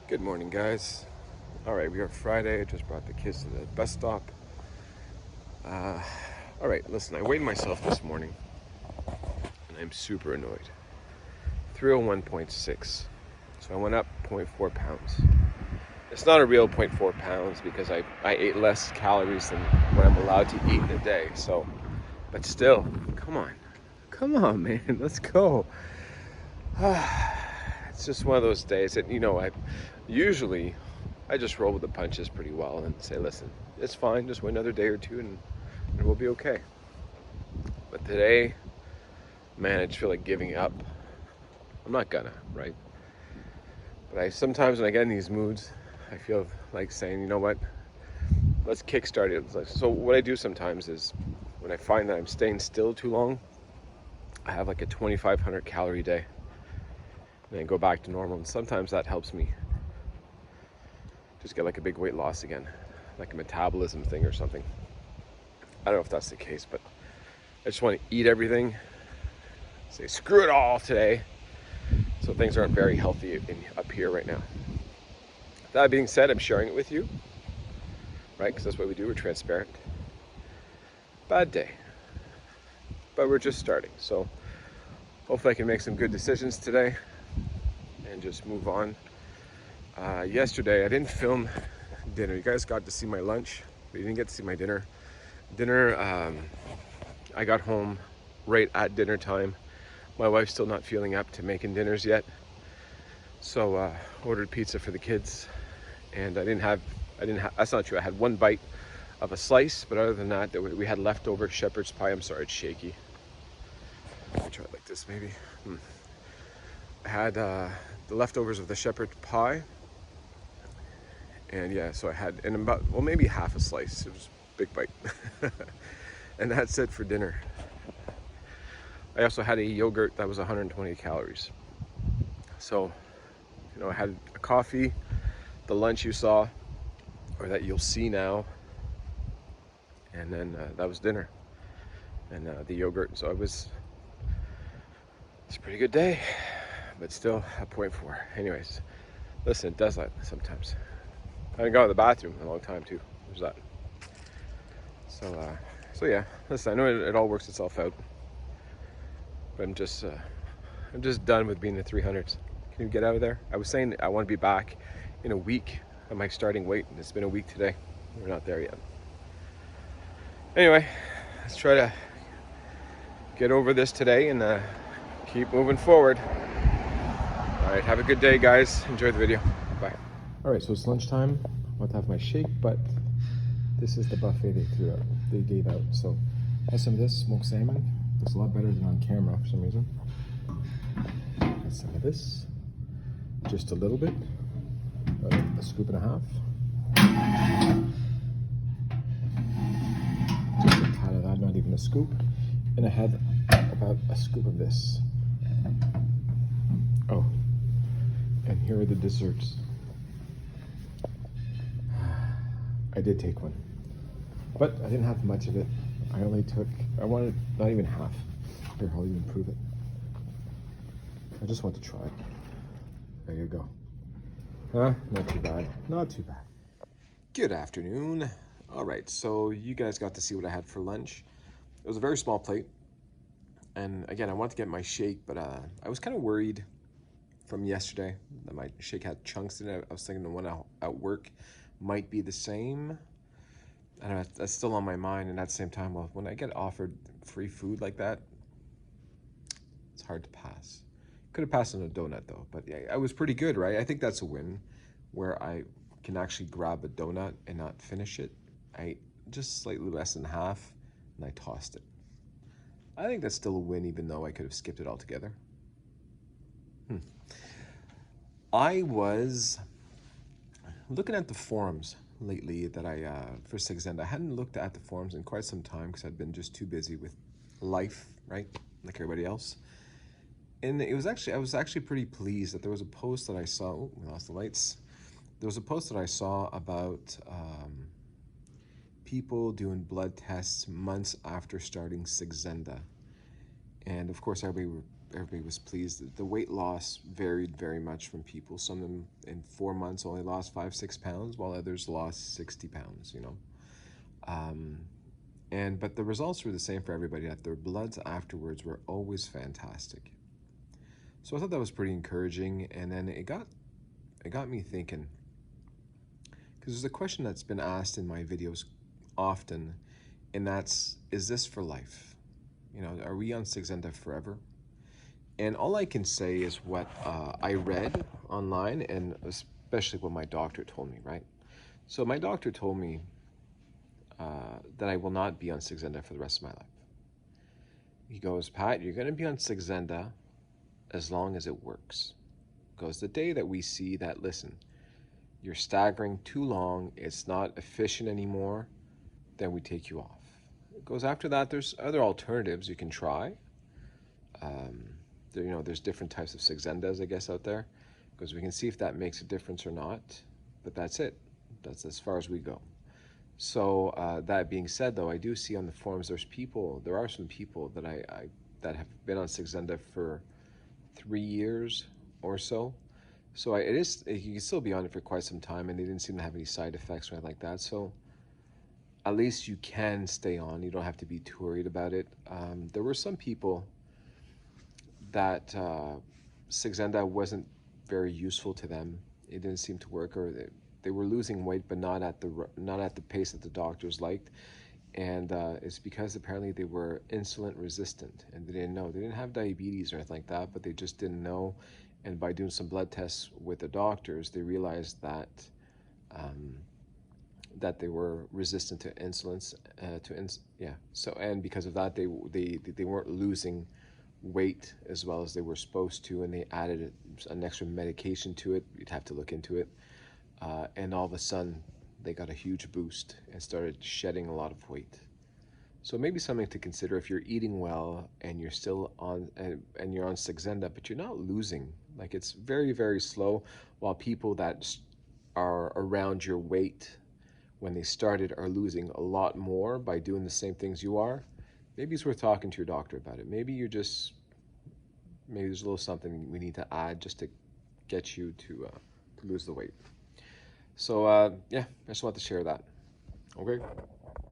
Good morning, guys. All right, we are Friday. I just brought the kids to the bus stop. Uh, all right, listen, I weighed myself this morning and I'm super annoyed. 301.6. So I went up zero point 0.4 pounds. It's not a real zero point 0.4 pounds because I ate less calories than what I'm allowed to eat in a day. So, but still, come on. Come on, man. Let's go. It's just one of those days that, I just roll with the punches pretty well and say, listen, it's fine, just wait another day or two and we'll be okay. But today, man, I just feel like giving up. I'm not gonna, right? But I sometimes when I get in these moods, I feel like saying, you know what, let's kickstart it. So what I do sometimes is when I find that I'm staying still too long, I have like a 2,500 calorie day and then go back to normal. And sometimes that helps me just get like a big weight loss again, like a metabolism thing or something. I don't know if that's the case, but I just want to eat everything, say screw it all today. So things aren't very healthy up here right now. That being said, I'm sharing it with you, right? Because that's what we do, we're transparent. Bad day, but we're just starting. So hopefully I can make some good decisions today and just move on. Yesterday, I didn't film dinner. You guys got to see my lunch, but you didn't get to see my dinner. I got home right at dinner time. My wife's still not feeling up to making dinners yet. So ordered pizza for the kids. And that's not true. I had one bite of a slice, but other than that, we had leftover shepherd's pie. I'm sorry, it's shaky. Let me try it like this, maybe. I had the leftovers of the shepherd's pie. And yeah, so I had, maybe half a slice. It was a big bite. And that's it for dinner. I also had a yogurt that was 120 calories. So, I had a coffee, the lunch you saw, or that you'll see now, and then that was dinner, and the yogurt. So it's a pretty good day, but still a 0.4. Anyways, listen, it does that sometimes. I haven't gone to the bathroom in a long time too. There's that. So yeah, listen, I know it all works itself out, but I'm just done with being in the 300s. Can you get out of there? I was saying I want to be back in a week at my starting weight, and it's been a week today. We're not there yet. Anyway, let's try to get over this today and keep moving forward. All right, have a good day, guys. Enjoy the video. Bye. All right, so it's lunchtime. I'm about to have my shake, but this is the buffet they gave out. So I have some of this smoked salmon. Looks a lot better than on camera for some reason. Got some of this, just a little bit, about a scoop and a half. Just a pat of that, not even a scoop. And I had about a scoop of this. Oh, and here are the desserts. I did take one, but I didn't have much of it. I wanted not even half. Here, I'll even prove it. I just want to try it. There you go. Huh? Not too bad. Not too bad. Good afternoon. All right, so you guys got to see what I had for lunch. It was a very small plate. And again, I wanted to get my shake, but I was kind of worried from yesterday that my shake had chunks in it. I was thinking the one at work might be the same. I don't know, that's still on my mind. And at the same time, well, when I get offered free food like that, it's hard to pass. Could have passed on a donut though, but yeah, I was pretty good, right? I think that's a win where I can actually grab a donut and not finish it. I ate just slightly less than half and I tossed it. I think that's still a win, even though I could have skipped it altogether. I was looking at the forums lately that for Saxenda. I hadn't looked at the forums in quite some time because I'd been just too busy with life, right? Like everybody else. And I was actually pretty pleased that there was a post that I saw. Oh, we lost the lights. There was a post that I saw about people doing blood tests months after starting Saxenda. And of course, everybody everybody was pleased. The weight loss varied very much from people. Some of them in 4 months only lost 5-6 pounds, while others lost 60 pounds, you know. But the results were the same for everybody, that their bloods afterwards were always fantastic. So I thought that was pretty encouraging. And then it got me thinking, because there's a question that's been asked in my videos often, and that's, is this for life? You know, are we on Saxenda forever? And all I can say is what I read online, and especially what my doctor told me, right? So my doctor told me that I will not be on Saxenda for the rest of my life. He goes, Pat, you're going to be on Saxenda as long as it works. He goes, the day that we see that, listen, you're staggering too long, it's not efficient anymore, then we take you off. It goes, after that, there's other alternatives you can try. There's different types of Saxendas, I guess, out there, because we can see if that makes a difference or not. But that's it. That's as far as we go. So that being said, though, I do see on the forums there are some people that that have been on Saxenda for 3 years or so. So you can still be on it for quite some time, and they didn't seem to have any side effects or anything like that. So at least you can stay on. You don't have to be too worried about it. There were some people that Saxenda wasn't very useful to them. It didn't seem to work, or they were losing weight, but not at the pace that the doctors liked. And it's because apparently they were insulin resistant, and they didn't know. They didn't have diabetes or anything like that, but they just didn't know. And by doing some blood tests with the doctors, they realized that that they were resistant to insulin. So, and because of that, they weren't losing weight as well as they were supposed to, and they added an extra medication to it. You'd have to look into it. And all of a sudden, they got a huge boost and started shedding a lot of weight. So maybe something to consider if you're eating well and you're still on and you're on Saxenda, but you're not losing. Like, it's very, very slow, while people that are around your weight when they started are losing a lot more by doing the same things you are. Maybe it's worth talking to your doctor about it. Maybe there's a little something we need to add just to get you to lose the weight. So yeah, I just want to share that. Okay.